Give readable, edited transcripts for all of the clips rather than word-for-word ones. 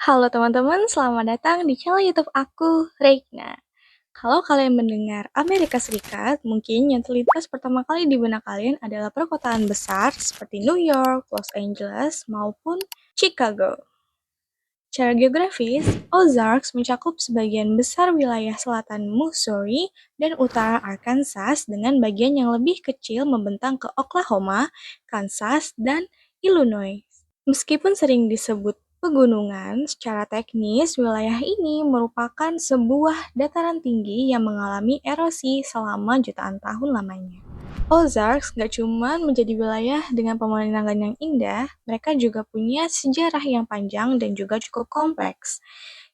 Halo teman-teman, selamat datang di channel YouTube aku, Reina. Kalau kalian mendengar Amerika Serikat, mungkin yang terlintas pertama kali di benak kalian adalah perkotaan besar seperti New York, Los Angeles, maupun Chicago. Secara geografis, Ozarks mencakup sebagian besar wilayah selatan Missouri dan utara Arkansas dengan bagian yang lebih kecil membentang ke Oklahoma, Kansas, dan Illinois. Meskipun sering disebut pegunungan, secara teknis wilayah ini merupakan sebuah dataran tinggi yang mengalami erosi selama jutaan tahun lamanya. Ozarks gak cuma menjadi wilayah dengan pemandangan yang indah, mereka juga punya sejarah yang panjang dan juga cukup kompleks.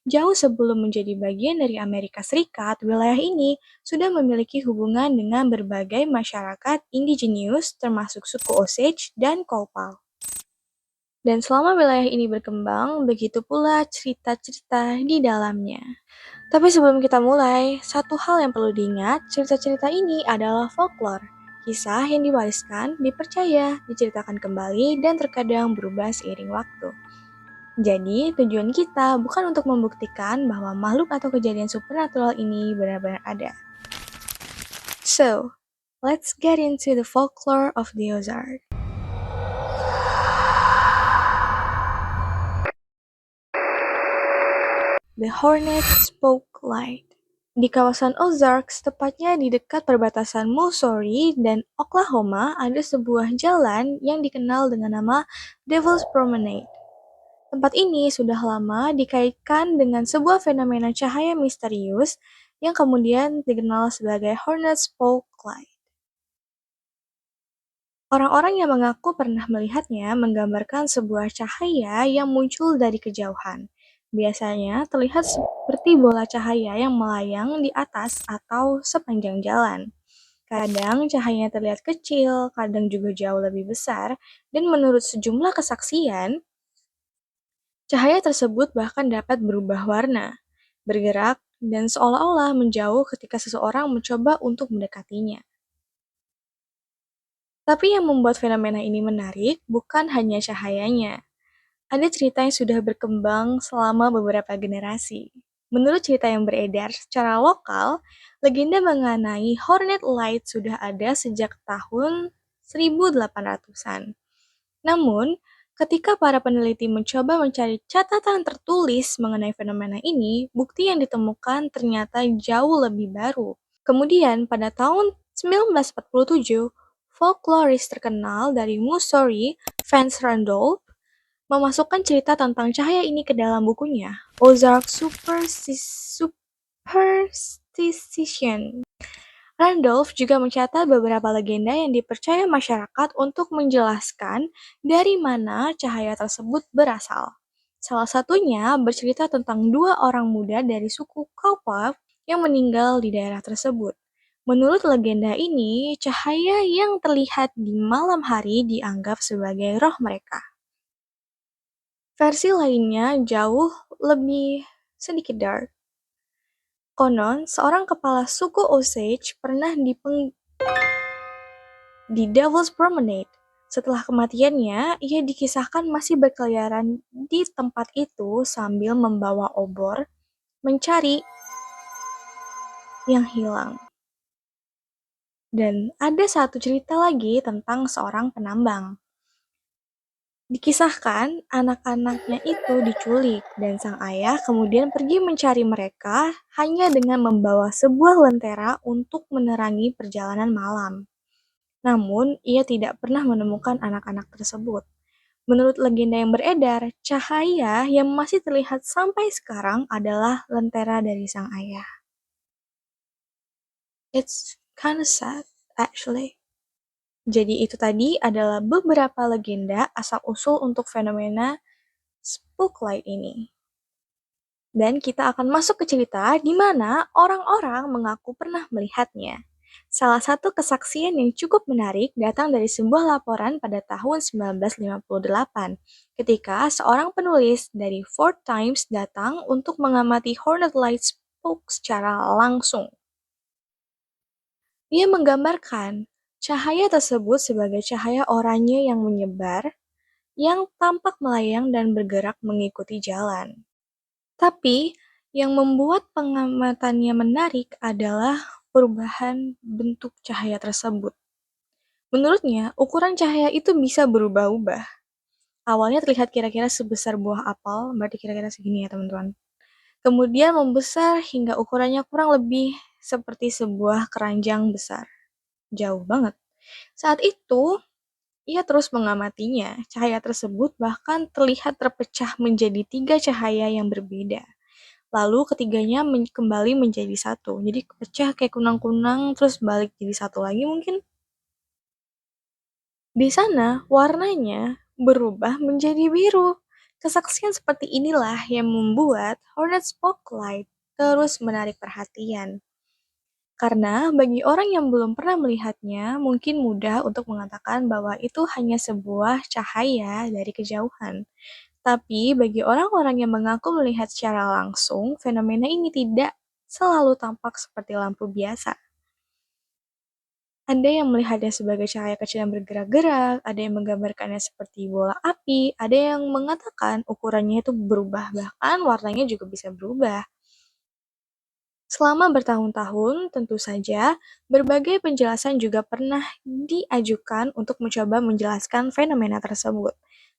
Jauh sebelum menjadi bagian dari Amerika Serikat, wilayah ini sudah memiliki hubungan dengan berbagai masyarakat indigenous termasuk suku Osage dan Kopal. Dan selama wilayah ini berkembang, begitu pula cerita-cerita di dalamnya. Tapi sebelum kita mulai, satu hal yang perlu diingat, cerita-cerita ini adalah folklore. Kisah yang diwariskan, dipercaya, diceritakan kembali, dan terkadang berubah seiring waktu. Jadi, tujuan kita bukan untuk membuktikan bahwa makhluk atau kejadian supernatural ini benar-benar ada. So, let's get into the folklore of the Ozarks. The Hornet Spoke Light. Di kawasan Ozarks, tepatnya di dekat perbatasan Missouri dan Oklahoma, ada sebuah jalan yang dikenal dengan nama Devil's Promenade. Tempat ini sudah lama dikaitkan dengan sebuah fenomena cahaya misterius yang kemudian dikenal sebagai Hornet Spoke Light. Orang-orang yang mengaku pernah melihatnya menggambarkan sebuah cahaya yang muncul dari kejauhan. Biasanya terlihat seperti bola cahaya yang melayang di atas atau sepanjang jalan. Kadang cahayanya terlihat kecil, kadang juga jauh lebih besar, dan menurut sejumlah kesaksian, cahaya tersebut bahkan dapat berubah warna, bergerak, dan seolah-olah menjauh ketika seseorang mencoba untuk mendekatinya. Tapi yang membuat fenomena ini menarik bukan hanya cahayanya. Ada cerita yang sudah berkembang selama beberapa generasi. Menurut cerita yang beredar secara lokal, legenda mengenai Hornet Light sudah ada sejak tahun 1800-an. Namun, ketika para peneliti mencoba mencari catatan tertulis mengenai fenomena ini, bukti yang ditemukan ternyata jauh lebih baru. Kemudian, pada tahun 1947, folkloris terkenal dari Missouri, Vance Randolph, memasukkan cerita tentang cahaya ini ke dalam bukunya, Ozark Superstition. Randolph juga mencatat beberapa legenda yang dipercaya masyarakat untuk menjelaskan dari mana cahaya tersebut berasal. Salah satunya bercerita tentang dua orang muda dari suku Kaupav yang meninggal di daerah tersebut. Menurut legenda ini, cahaya yang terlihat di malam hari dianggap sebagai roh mereka. Versi lainnya jauh lebih sedikit dark. Konon, seorang kepala suku Osage pernah di Devil's Promenade. Setelah kematiannya, ia dikisahkan masih berkeliaran di tempat itu sambil membawa obor, mencari yang hilang. Dan ada satu cerita lagi tentang seorang penambang. Dikisahkan, anak-anaknya itu diculik dan sang ayah kemudian pergi mencari mereka hanya dengan membawa sebuah lentera untuk menerangi perjalanan malam. Namun, ia tidak pernah menemukan anak-anak tersebut. Menurut legenda yang beredar, cahaya yang masih terlihat sampai sekarang adalah lentera dari sang ayah. It's kinda sad, actually. Jadi itu tadi adalah beberapa legenda asal-usul untuk fenomena Spooklight ini. Dan kita akan masuk ke cerita di mana orang-orang mengaku pernah melihatnya. Salah satu kesaksian yang cukup menarik datang dari sebuah laporan pada tahun 1958, ketika seorang penulis dari Fort Times datang untuk mengamati Hornet Light Spook secara langsung. Ia menggambarkan cahaya tersebut sebagai cahaya oranye yang menyebar, yang tampak melayang dan bergerak mengikuti jalan. Tapi, yang membuat pengamatannya menarik adalah perubahan bentuk cahaya tersebut. Menurutnya, ukuran cahaya itu bisa berubah-ubah. Awalnya terlihat kira-kira sebesar buah apel, berarti kira-kira segini ya teman-teman. Kemudian membesar hingga ukurannya kurang lebih seperti sebuah keranjang besar. Jauh banget. Saat itu, ia terus mengamatinya. Cahaya tersebut bahkan terlihat terpecah menjadi 3 cahaya yang berbeda. Lalu ketiganya kembali menjadi satu. Jadi pecah kayak kunang-kunang terus balik jadi satu lagi mungkin. Di sana warnanya berubah menjadi biru. Kesaksian seperti inilah yang membuat Hornet Spotlight terus menarik perhatian. Karena bagi orang yang belum pernah melihatnya, mungkin mudah untuk mengatakan bahwa itu hanya sebuah cahaya dari kejauhan. Tapi bagi orang-orang yang mengaku melihat secara langsung, fenomena ini tidak selalu tampak seperti lampu biasa. Ada yang melihatnya sebagai cahaya kecil yang bergerak-gerak, ada yang menggambarkannya seperti bola api, ada yang mengatakan ukurannya itu berubah, bahkan warnanya juga bisa berubah. Selama bertahun-tahun, tentu saja, berbagai penjelasan juga pernah diajukan untuk mencoba menjelaskan fenomena tersebut.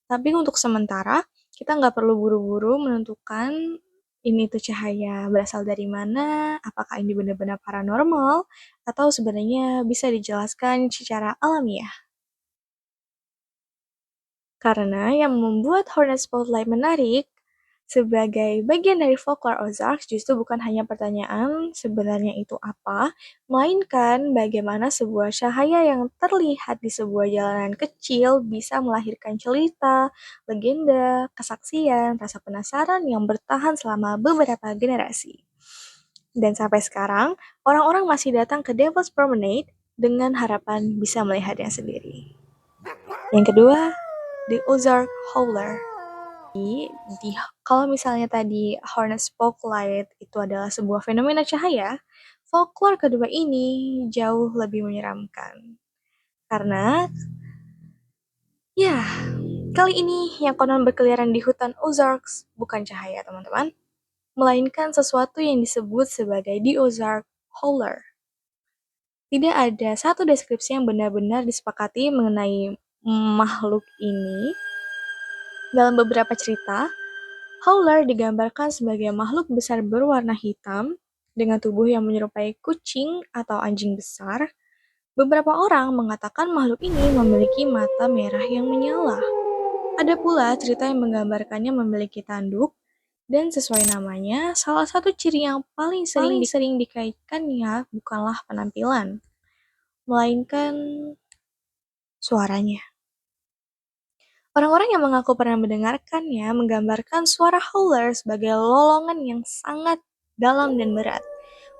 Tapi untuk sementara, kita nggak perlu buru-buru menentukan ini tuh cahaya berasal dari mana, apakah ini benar-benar paranormal, atau sebenarnya bisa dijelaskan secara alamiah. Karena yang membuat Hornet Spotlight menarik sebagai bagian dari folklore Ozarks justru bukan hanya pertanyaan sebenarnya itu apa, melainkan bagaimana sebuah cahaya yang terlihat di sebuah jalanan kecil bisa melahirkan cerita, legenda, kesaksian, rasa penasaran yang bertahan selama beberapa generasi. Dan sampai sekarang, orang-orang masih datang ke Devil's Promenade dengan harapan bisa melihatnya sendiri. Yang kedua, The Ozark Howler. Kalau misalnya tadi Hornet Spotlight itu adalah sebuah fenomena cahaya, folklore kedua ini jauh lebih menyeramkan. Karena, ya, kali ini yang konon berkeliaran di hutan Ozarks bukan cahaya, teman-teman, melainkan sesuatu yang disebut sebagai The Ozark Howler. Tidak ada satu deskripsi yang benar-benar disepakati mengenai makhluk ini. Dalam beberapa cerita, Howler digambarkan sebagai makhluk besar berwarna hitam dengan tubuh yang menyerupai kucing atau anjing besar. Beberapa orang mengatakan makhluk ini memiliki mata merah yang menyala. Ada pula cerita yang menggambarkannya memiliki tanduk, dan sesuai namanya, salah satu ciri yang paling sering dikaitkannya bukanlah penampilan, melainkan suaranya. Orang-orang yang mengaku pernah mendengarkannya menggambarkan suara Howler sebagai lolongan yang sangat dalam dan berat.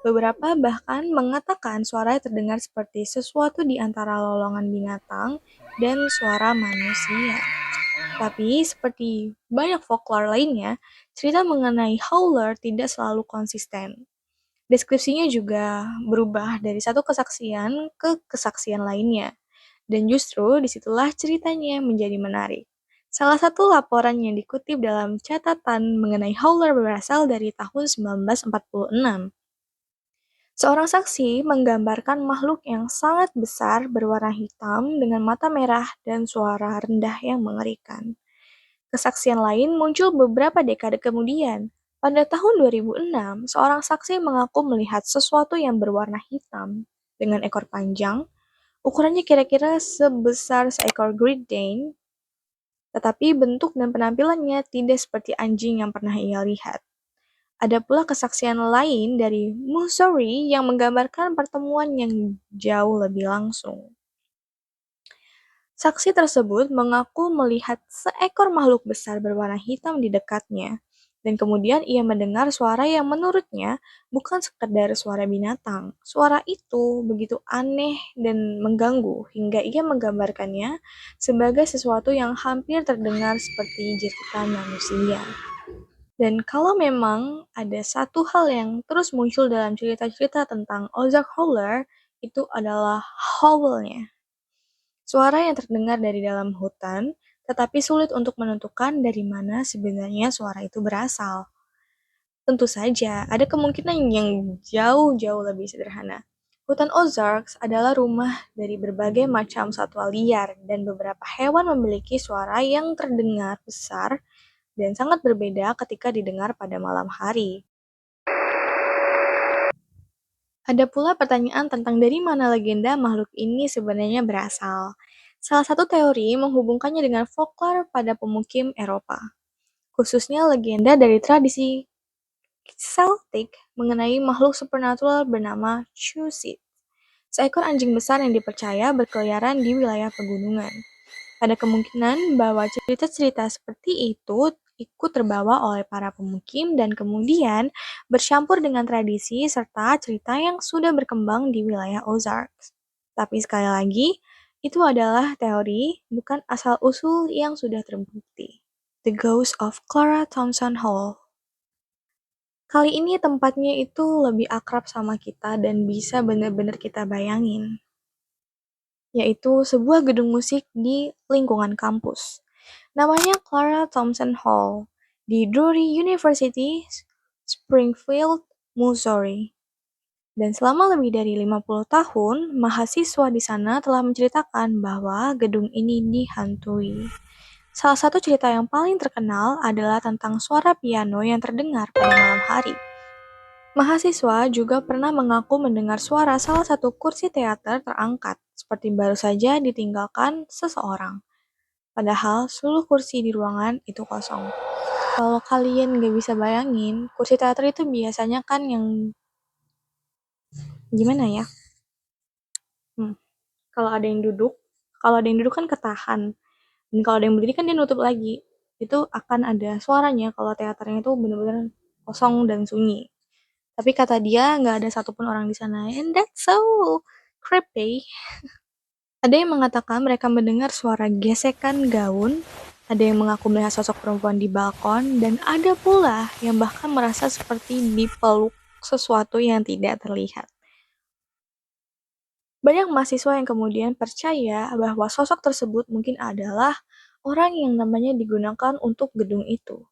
Beberapa bahkan mengatakan suaranya terdengar seperti sesuatu di antara lolongan binatang dan suara manusia. Tapi seperti banyak folklore lainnya, cerita mengenai Howler tidak selalu konsisten. Deskripsinya juga berubah dari satu kesaksian ke kesaksian lainnya. Dan justru disitulah ceritanya menjadi menarik. Salah satu laporan yang dikutip dalam catatan mengenai Howler berasal dari tahun 1946. Seorang saksi menggambarkan makhluk yang sangat besar berwarna hitam dengan mata merah dan suara rendah yang mengerikan. Kesaksian lain muncul beberapa dekade kemudian. Pada tahun 2006, seorang saksi mengaku melihat sesuatu yang berwarna hitam dengan ekor panjang. Ukurannya kira-kira sebesar seekor Great Dane, tetapi bentuk dan penampilannya tidak seperti anjing yang pernah ia lihat. Ada pula kesaksian lain dari Missouri yang menggambarkan pertemuan yang jauh lebih langsung. Saksi tersebut mengaku melihat seekor makhluk besar berwarna hitam di dekatnya, dan kemudian ia mendengar suara yang menurutnya bukan sekedar suara binatang. Suara itu begitu aneh dan mengganggu hingga ia menggambarkannya sebagai sesuatu yang hampir terdengar seperti jeritan manusia. Dan kalau memang ada satu hal yang terus muncul dalam cerita-cerita tentang Ozark Howler, itu adalah howlnya. Suara yang terdengar dari dalam hutan, tetapi sulit untuk menentukan dari mana sebenarnya suara itu berasal. Tentu saja, ada kemungkinan yang jauh-jauh lebih sederhana. Hutan Ozarks adalah rumah dari berbagai macam satwa liar dan beberapa hewan memiliki suara yang terdengar besar dan sangat berbeda ketika didengar pada malam hari. Ada pula pertanyaan tentang dari mana legenda makhluk ini sebenarnya berasal. Salah satu teori menghubungkannya dengan folklore pada pemukim Eropa, khususnya legenda dari tradisi Celtic mengenai makhluk supernatural bernama Chusid, seekor anjing besar yang dipercaya berkeliaran di wilayah pegunungan. Ada kemungkinan bahwa cerita-cerita seperti itu ikut terbawa oleh para pemukim dan kemudian bercampur dengan tradisi serta cerita yang sudah berkembang di wilayah Ozarks. Tapi sekali lagi, itu adalah teori, bukan asal-usul yang sudah terbukti. The Ghost of Clara Thompson Hall. Kali ini tempatnya itu lebih akrab sama kita dan bisa benar-benar kita bayangin, yaitu sebuah gedung musik di lingkungan kampus. Namanya Clara Thompson Hall di Drury University, Springfield, Missouri. Dan selama lebih dari 50 tahun, mahasiswa di sana telah menceritakan bahwa gedung ini dihantui. Salah satu cerita yang paling terkenal adalah tentang suara piano yang terdengar pada malam hari. Mahasiswa juga pernah mengaku mendengar suara salah satu kursi teater terangkat, seperti baru saja ditinggalkan seseorang. Padahal seluruh kursi di ruangan itu kosong. Kalau kalian nggak bisa bayangin, kursi teater itu biasanya kan yang gimana ya? Hmm, kalau ada yang duduk, kalau ada yang duduk kan ketahan. Dan kalau ada yang berdiri kan dia nutup lagi. Itu akan ada suaranya kalau teaternya itu benar-benar kosong dan sunyi. Tapi kata dia nggak ada satupun orang di sana. And that's so creepy. Ada yang mengatakan mereka mendengar suara gesekan gaun, ada yang mengaku melihat sosok perempuan di balkon, dan ada pula yang bahkan merasa seperti dipeluk sesuatu yang tidak terlihat. Banyak mahasiswa yang kemudian percaya bahwa sosok tersebut mungkin adalah orang yang namanya digunakan untuk gedung itu.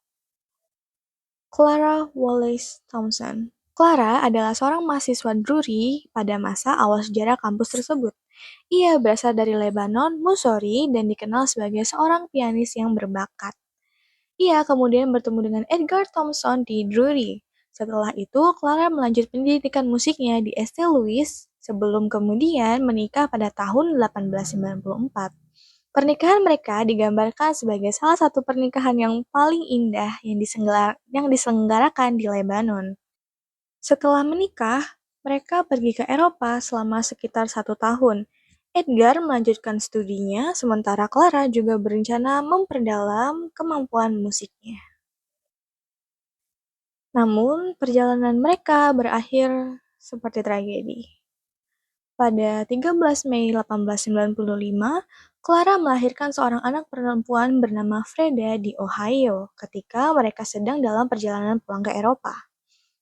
Clara Wallace Thompson. Clara adalah seorang mahasiswa Drury pada masa awal sejarah kampus tersebut. Ia berasal dari Lebanon, Missouri, dan dikenal sebagai seorang pianis yang berbakat. Ia kemudian bertemu dengan Edgar Thompson di Drury. Setelah itu, Clara melanjut pendidikan musiknya di St. Louis sebelum kemudian menikah pada tahun 1894. Pernikahan mereka digambarkan sebagai salah satu pernikahan yang paling indah yang diselenggarakan di Lebanon. Setelah menikah, mereka pergi ke Eropa selama sekitar 1 tahun. Edgar melanjutkan studinya, sementara Clara juga berencana memperdalam kemampuan musiknya. Namun, perjalanan mereka berakhir seperti tragedi. Pada 13 Mei 1895, Clara melahirkan seorang anak perempuan bernama Freda di Ohio ketika mereka sedang dalam perjalanan pulang ke Eropa.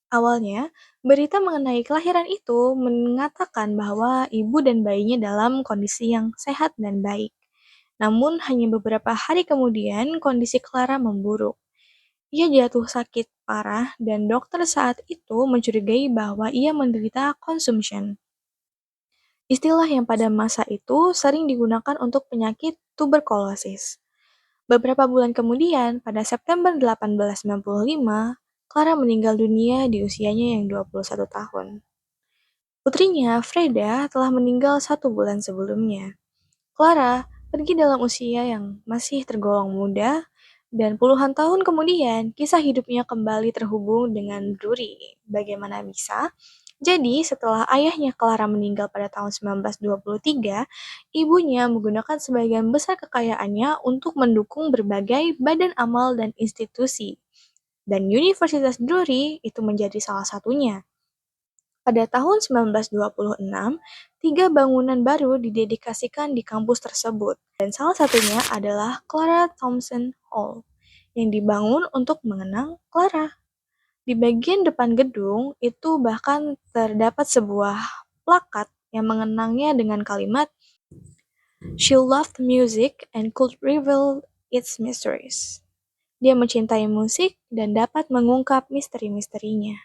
Awalnya, berita mengenai kelahiran itu mengatakan bahwa ibu dan bayinya dalam kondisi yang sehat dan baik. Namun, hanya beberapa hari kemudian, kondisi Clara memburuk. Ia jatuh sakit parah dan dokter saat itu mencurigai bahwa ia menderita consumption. Istilah yang pada masa itu sering digunakan untuk penyakit tuberkulosis. Beberapa bulan kemudian, pada September 1895, Clara meninggal dunia di usianya yang 21 tahun. Putrinya, Freda, telah meninggal 1 bulan sebelumnya. Clara pergi dalam usia yang masih tergolong muda, dan puluhan tahun kemudian, kisah hidupnya kembali terhubung dengan Drury. Bagaimana bisa? Jadi, setelah ayahnya Clara meninggal pada tahun 1923, ibunya menggunakan sebagian besar kekayaannya untuk mendukung berbagai badan amal dan institusi. Dan Universitas Drury itu menjadi salah satunya. Pada tahun 1926, 3 bangunan baru didedikasikan di kampus tersebut, dan salah satunya adalah Clara Thompson Hall, yang dibangun untuk mengenang Clara. Di bagian depan gedung itu bahkan terdapat sebuah plakat yang mengenangnya dengan kalimat "She loved music and could reveal its mysteries." Dia mencintai musik dan dapat mengungkap misteri-misterinya.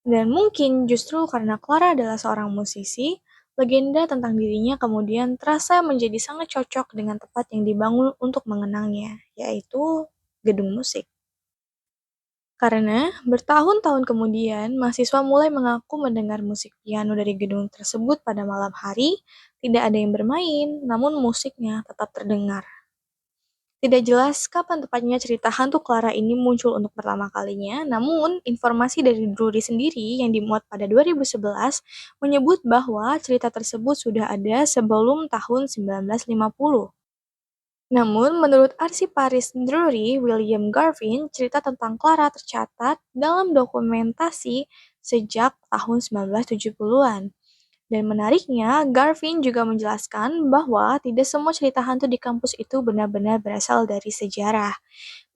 Dan mungkin justru karena Clara adalah seorang musisi, legenda tentang dirinya kemudian terasa menjadi sangat cocok dengan tempat yang dibangun untuk mengenangnya, yaitu gedung musik. Karena bertahun-tahun kemudian, mahasiswa mulai mengaku mendengar musik piano dari gedung tersebut pada malam hari, tidak ada yang bermain, namun musiknya tetap terdengar. Tidak jelas kapan tepatnya cerita hantu Clara ini muncul untuk pertama kalinya, namun informasi dari Drury sendiri yang dimuat pada 2011 menyebut bahwa cerita tersebut sudah ada sebelum tahun 1950. Namun, menurut arsiparis Drury, William Garvin, cerita tentang Clara tercatat dalam dokumentasi sejak tahun 1970-an. Dan menariknya, Garvin juga menjelaskan bahwa tidak semua cerita hantu di kampus itu benar-benar berasal dari sejarah.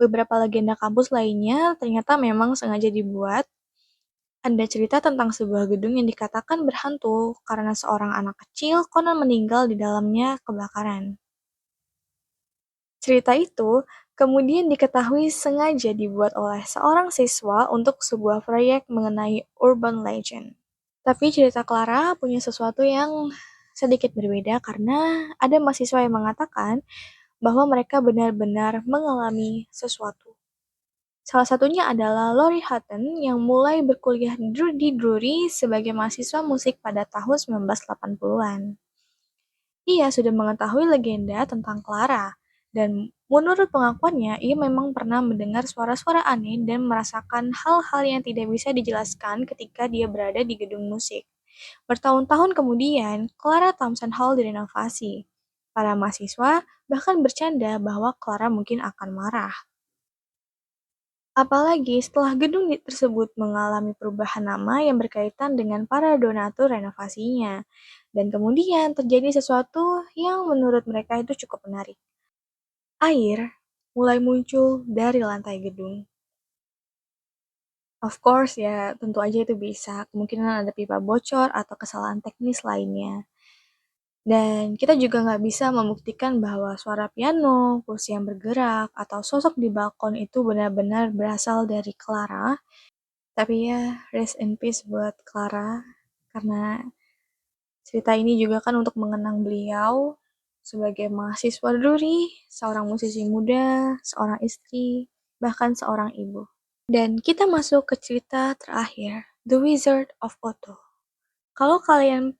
Beberapa legenda kampus lainnya ternyata memang sengaja dibuat. Ada cerita tentang sebuah gedung yang dikatakan berhantu karena seorang anak kecil konon meninggal di dalamnya kebakaran. Cerita itu kemudian diketahui sengaja dibuat oleh seorang siswa untuk sebuah proyek mengenai urban legend. Tapi cerita Clara punya sesuatu yang sedikit berbeda karena ada mahasiswa yang mengatakan bahwa mereka benar-benar mengalami sesuatu. Salah satunya adalah Lori Hutton yang mulai berkuliah di Drury sebagai mahasiswa musik pada tahun 1980-an. Ia sudah mengetahui legenda tentang Clara, dan menurut pengakuannya, ia memang pernah mendengar suara-suara aneh dan merasakan hal-hal yang tidak bisa dijelaskan ketika dia berada di gedung musik. Bertahun-tahun kemudian, Clara Thompson Hall direnovasi. Para mahasiswa bahkan bercanda bahwa Clara mungkin akan marah. Apalagi setelah gedung tersebut mengalami perubahan nama yang berkaitan dengan para donatur renovasinya. Dan kemudian terjadi sesuatu yang menurut mereka itu cukup menarik. Air mulai muncul dari lantai gedung. Of course ya, tentu aja itu bisa. Kemungkinan ada pipa bocor atau kesalahan teknis lainnya. Dan kita juga nggak bisa membuktikan bahwa suara piano, kursi yang bergerak, atau sosok di balkon itu benar-benar berasal dari Clara. Tapi ya, rest in peace buat Clara. Karena cerita ini juga kan untuk mengenang beliau sebagai mahasiswa Duri, seorang musisi muda, seorang istri, bahkan seorang ibu. Dan kita masuk ke cerita terakhir, The Wizard of Otto. Kalau kalian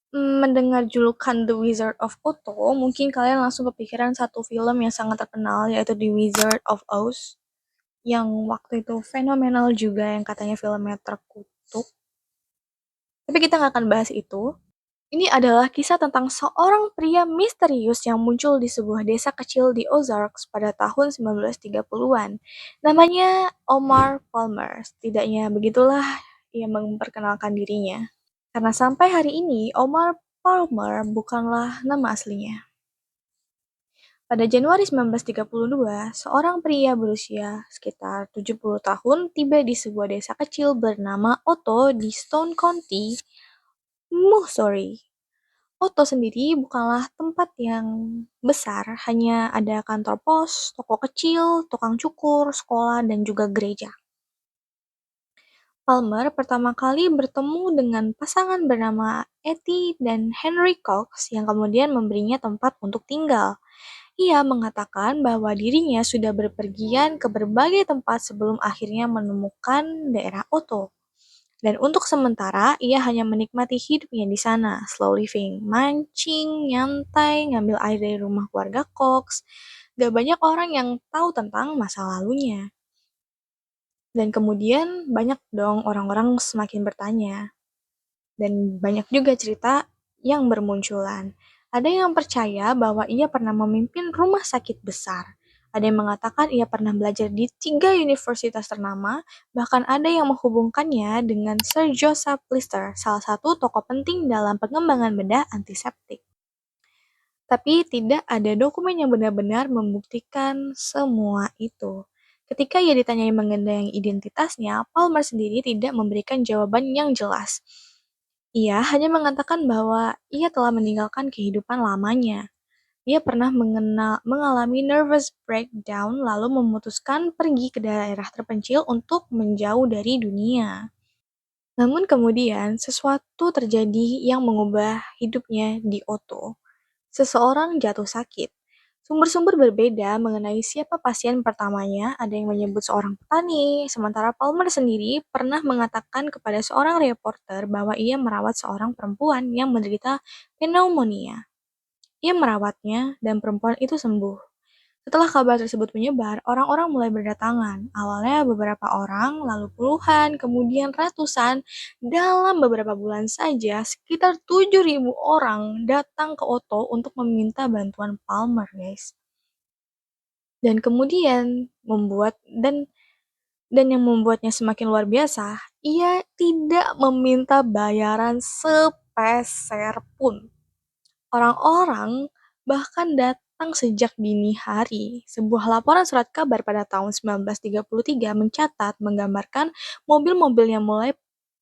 mendengar julukan The Wizard of Otto, mungkin kalian langsung kepikiran satu film yang sangat terkenal, yaitu The Wizard of Oz, yang waktu itu fenomenal juga, yang katanya filmnya terkutuk. Tapi kita nggak akan bahas itu. Ini adalah kisah tentang seorang pria misterius yang muncul di sebuah desa kecil di Ozarks pada tahun 1930-an. Namanya Omar Palmer. Setidaknya begitulah ia memperkenalkan dirinya. Karena sampai hari ini, Omar Palmer bukanlah nama aslinya. Pada Januari 1932, seorang pria berusia sekitar 70 tahun tiba di sebuah desa kecil bernama Otto di Stone County, Missouri. Otto sendiri bukanlah tempat yang besar, hanya ada kantor pos, toko kecil, tukang cukur, sekolah, dan juga gereja. Palmer pertama kali bertemu dengan pasangan bernama Etty dan Henry Cox yang kemudian memberinya tempat untuk tinggal. Ia mengatakan bahwa dirinya sudah berpergian ke berbagai tempat sebelum akhirnya menemukan daerah Otto. Dan untuk sementara, ia hanya menikmati hidupnya di sana, slow living, mancing, nyantai, ngambil air dari rumah keluarga Cox. Gak banyak orang yang tahu tentang masa lalunya. Dan kemudian banyak dong orang-orang semakin bertanya. Dan banyak juga cerita yang bermunculan. Ada yang percaya bahwa ia pernah memimpin rumah sakit besar. Ada yang mengatakan ia pernah belajar di 3 universitas ternama, bahkan ada yang menghubungkannya dengan Sir Joseph Lister, salah satu tokoh penting dalam pengembangan bedah antiseptik. Tapi tidak ada dokumen yang benar-benar membuktikan semua itu. Ketika ia ditanyai mengenai identitasnya, Palmer sendiri tidak memberikan jawaban yang jelas. Ia hanya mengatakan bahwa ia telah meninggalkan kehidupan lamanya. Ia pernah mengalami nervous breakdown lalu memutuskan pergi ke daerah terpencil untuk menjauh dari dunia. Namun kemudian sesuatu terjadi yang mengubah hidupnya di Otto. Seseorang jatuh sakit. Sumber-sumber berbeda mengenai siapa pasien pertamanya. Ada yang menyebut seorang petani, sementara Palmer sendiri pernah mengatakan kepada seorang reporter bahwa ia merawat seorang perempuan yang menderita pneumonia. Ia merawatnya dan perempuan itu sembuh. Setelah kabar tersebut menyebar, orang-orang mulai berdatangan. Awalnya beberapa orang, lalu puluhan, kemudian ratusan. Dalam beberapa bulan saja, sekitar 7.000 orang datang ke Otto untuk meminta bantuan Palmer, guys. Dan kemudian dan yang membuatnya semakin luar biasa, ia tidak meminta bayaran sepeser pun. Orang-orang bahkan datang sejak dini hari. Sebuah laporan surat kabar pada tahun 1933 mencatat menggambarkan mobil-mobil yang mulai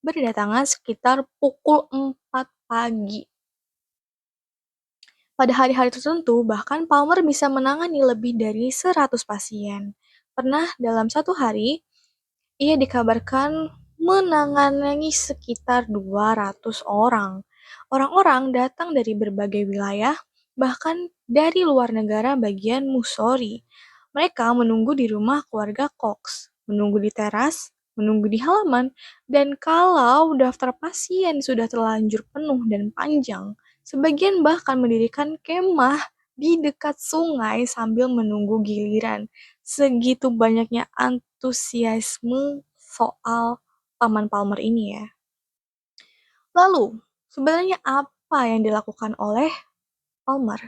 berdatangan sekitar pukul 4 pagi. Pada hari-hari tertentu, bahkan Palmer bisa menangani lebih dari 100 pasien. Pernah dalam satu hari, ia dikabarkan menangani sekitar 200 orang. Orang-orang datang dari berbagai wilayah, bahkan dari luar negara bagian Missouri. Mereka menunggu di rumah keluarga Cox, menunggu di teras, menunggu di halaman, dan kalau daftar pasien sudah terlanjur penuh dan panjang, sebagian bahkan mendirikan kemah di dekat sungai sambil menunggu giliran. Segitu banyaknya antusiasme soal Paman Palmer ini ya. Lalu, sebenarnya apa yang dilakukan oleh Palmer?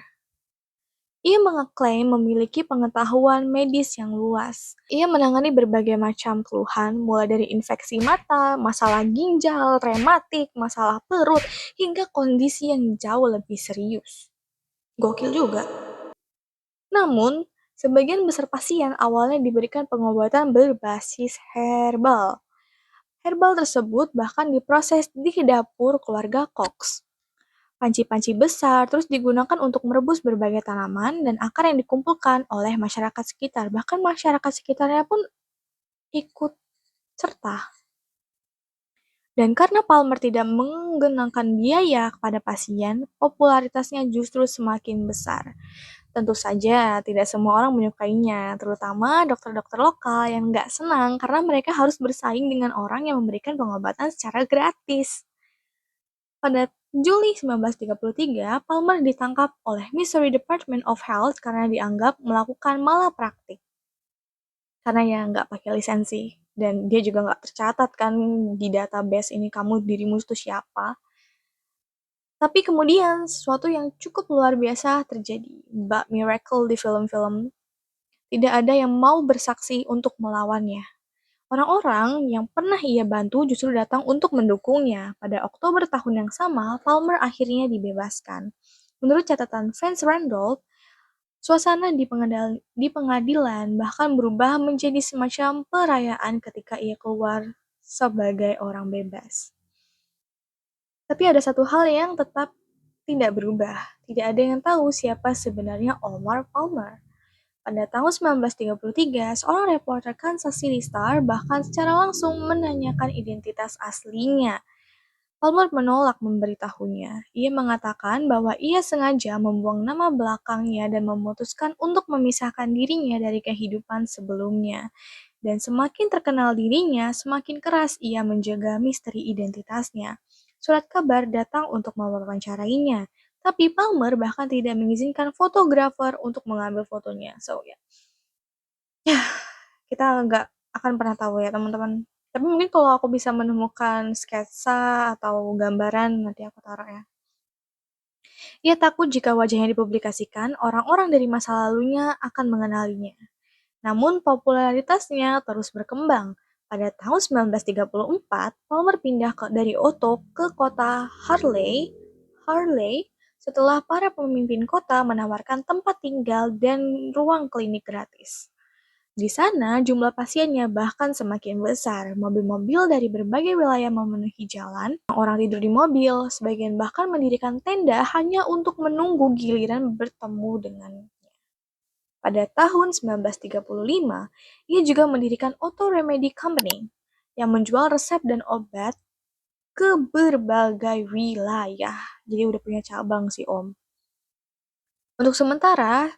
Ia mengeklaim memiliki pengetahuan medis yang luas. Ia menangani berbagai macam keluhan, mulai dari infeksi mata, masalah ginjal, rematik, masalah perut, hingga kondisi yang jauh lebih serius. Gokil juga. Namun, sebagian besar pasien awalnya diberikan pengobatan berbasis herbal. Herbal tersebut bahkan diproses di dapur keluarga Cox. Panci-panci besar terus digunakan untuk merebus berbagai tanaman dan akar yang dikumpulkan oleh masyarakat sekitar. Bahkan masyarakat sekitarnya pun ikut serta. Dan karena Palmer tidak menggenangkan biaya kepada pasien, popularitasnya justru semakin besar. Tentu saja tidak semua orang menyukainya, terutama dokter-dokter lokal yang nggak senang karena mereka harus bersaing dengan orang yang memberikan pengobatan secara gratis. Pada Juli 1933, Palmer ditangkap oleh Missouri Department of Health karena dianggap melakukan malapraktik. Karena ya nggak pakai lisensi. Dan dia juga nggak tercatat kan di database ini kamu dirimu itu siapa. Tapi kemudian sesuatu yang cukup luar biasa terjadi. Bak miracle di film-film. Tidak ada yang mau bersaksi untuk melawannya. Orang-orang yang pernah ia bantu justru datang untuk mendukungnya. Pada Oktober tahun yang sama, Palmer akhirnya dibebaskan. Menurut catatan Vance Randolph, suasana di pengadilan bahkan berubah menjadi semacam perayaan ketika ia keluar sebagai orang bebas. Tapi ada satu hal yang tetap tidak berubah. Tidak ada yang tahu siapa sebenarnya Omar Palmer. Pada tahun 1933, seorang reporter Kansas City Star bahkan secara langsung menanyakan identitas aslinya. Palmer menolak memberitahunya. Ia mengatakan bahwa ia sengaja membuang nama belakangnya dan memutuskan untuk memisahkan dirinya dari kehidupan sebelumnya. Dan semakin terkenal dirinya, semakin keras ia menjaga misteri identitasnya. Surat kabar datang untuk mewawancarainya, tapi Palmer bahkan tidak mengizinkan fotografer untuk mengambil fotonya. So, ya, kita nggak akan pernah tahu ya, teman-teman. Tapi mungkin kalau aku bisa menemukan sketsa atau gambaran, nanti aku taruh ya. Ia takut jika wajahnya dipublikasikan, orang-orang dari masa lalunya akan mengenalinya. Namun popularitasnya terus berkembang. Pada tahun 1934, Palmer pindah dari Otto ke kota Harley, setelah para pemimpin kota menawarkan tempat tinggal dan ruang klinik gratis. Di sana, jumlah pasiennya bahkan semakin besar. Mobil-mobil dari berbagai wilayah memenuhi jalan. Orang tidur di mobil, sebagian bahkan mendirikan tenda hanya untuk menunggu giliran bertemu dengan. Pada tahun 1935, ia juga mendirikan Auto Remedy Company yang menjual resep dan obat ke berbagai wilayah. Jadi udah punya cabang sih Om. Untuk sementara,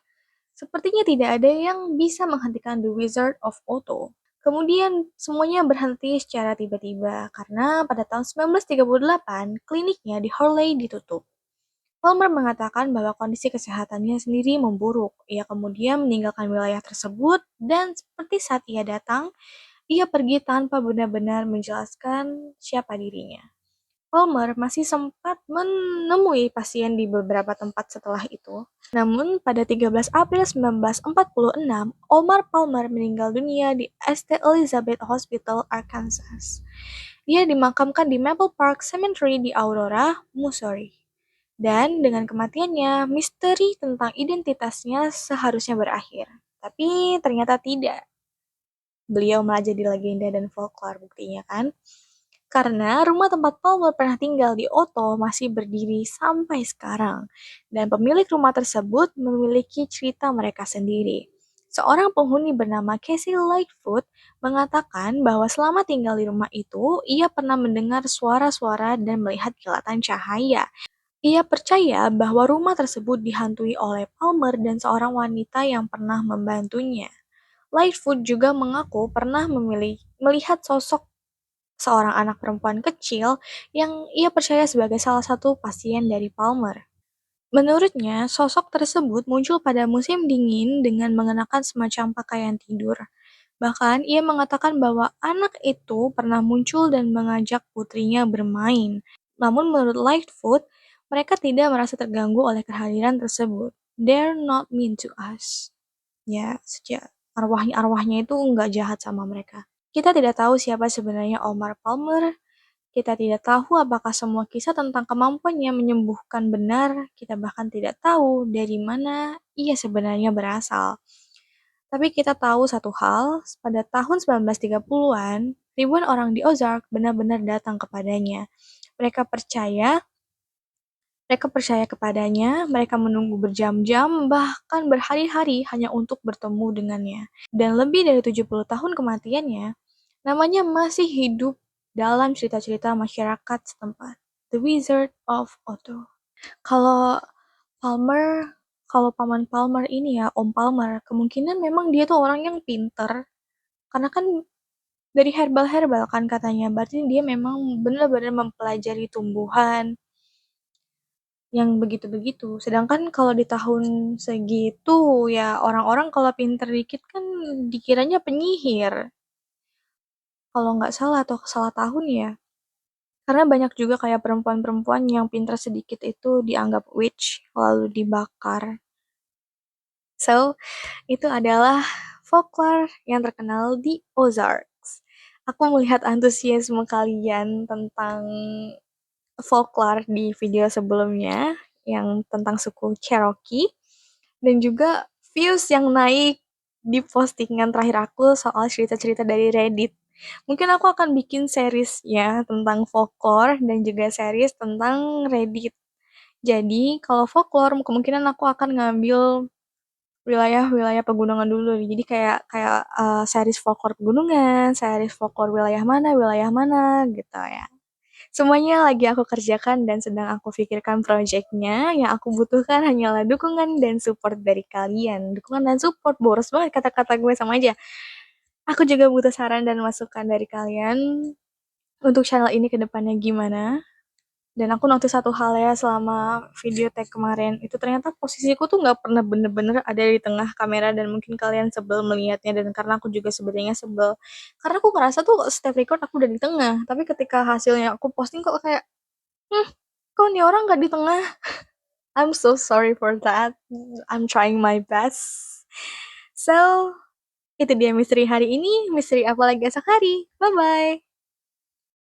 sepertinya tidak ada yang bisa menghentikan The Wizard of Otto. Kemudian semuanya berhenti secara tiba-tiba karena pada tahun 1938 kliniknya di Horley ditutup. Palmer mengatakan bahwa kondisi kesehatannya sendiri memburuk. Ia kemudian meninggalkan wilayah tersebut dan seperti saat ia datang, ia pergi tanpa benar-benar menjelaskan siapa dirinya. Palmer masih sempat menemui pasien di beberapa tempat setelah itu. Namun, pada 13 April 1946, Omar Palmer meninggal dunia di St. Elizabeth Hospital, Arkansas. Ia dimakamkan di Maple Park Cemetery di Aurora, Missouri. Dan dengan kematiannya, misteri tentang identitasnya seharusnya berakhir. Tapi ternyata tidak. Beliau malah jadi legenda dan folklore buktinya kan. Karena rumah tempat Palmer pernah tinggal di Otto masih berdiri sampai sekarang. Dan pemilik rumah tersebut memiliki cerita mereka sendiri. Seorang penghuni bernama Casey Lightfoot mengatakan bahwa selama tinggal di rumah itu, ia pernah mendengar suara-suara dan melihat kilatan cahaya. Ia percaya bahwa rumah tersebut dihantui oleh Palmer dan seorang wanita yang pernah membantunya. Lightfoot juga mengaku pernah melihat sosok seorang anak perempuan kecil yang ia percaya sebagai salah satu pasien dari Palmer. Menurutnya, sosok tersebut muncul pada musim dingin dengan mengenakan semacam pakaian tidur. Bahkan, ia mengatakan bahwa anak itu pernah muncul dan mengajak putrinya bermain. Namun menurut Lightfoot, mereka tidak merasa terganggu oleh kehadiran tersebut. They're not mean to us. Ya, sejak arwahnya itu nggak jahat sama mereka. Kita tidak tahu siapa sebenarnya Omar Palmer. Kita tidak tahu apakah semua kisah tentang kemampuannya menyembuhkan benar. Kita bahkan tidak tahu dari mana ia sebenarnya berasal. Tapi kita tahu satu hal, pada tahun 1930-an, ribuan orang di Ozark benar-benar datang kepadanya. Mereka percaya kepadanya, mereka menunggu berjam-jam, bahkan berhari-hari hanya untuk bertemu dengannya. Dan lebih dari 70 tahun kematiannya, namanya masih hidup dalam cerita-cerita masyarakat setempat. The Wizard of Otto. Kalau Palmer, kalau Paman Palmer ini ya, Om Palmer, kemungkinan memang dia tuh orang yang pinter. Karena kan dari herbal-herbal kan katanya, berarti dia memang benar-benar mempelajari tumbuhan yang begitu-begitu. Sedangkan kalau di tahun segitu, ya orang-orang kalau pinter dikit kan dikiranya penyihir. Kalau nggak salah atau salah tahun ya. Karena banyak juga kayak perempuan-perempuan yang pinter sedikit itu dianggap witch, lalu dibakar. So, itu adalah folklore yang terkenal di Ozarks. Aku melihat antusiasme kalian tentang folklore di video sebelumnya, yang tentang suku Cherokee, dan juga views yang naik di postingan terakhir aku soal cerita-cerita dari Reddit. Mungkin aku akan bikin series ya tentang folklore dan juga series tentang Reddit. Jadi, kalau folklore kemungkinan aku akan ngambil wilayah-wilayah pegunungan dulu. Jadi kayak kayak series folklore pegunungan, series folklore wilayah mana gitu ya. Semuanya lagi aku kerjakan dan sedang aku pikirkan proyeknya. Yang aku butuhkan hanyalah dukungan dan support dari kalian. Dukungan dan support, boros banget kata-kata gue sama aja. Aku juga butuh saran dan masukan dari kalian untuk channel ini ke depannya gimana. Dan aku notice satu hal ya selama video tag kemarin, itu ternyata posisiku tuh nggak pernah bener-bener ada di tengah kamera dan mungkin kalian sebel melihatnya dan karena aku juga sebenarnya sebel. Karena aku ngerasa tuh setiap record aku udah di tengah, tapi ketika hasilnya aku posting kok kayak, kok nih orang nggak di tengah? I'm so sorry for that. I'm trying my best. So, itu dia misteri hari ini. Misteri apa lagi esok hari. Bye-bye.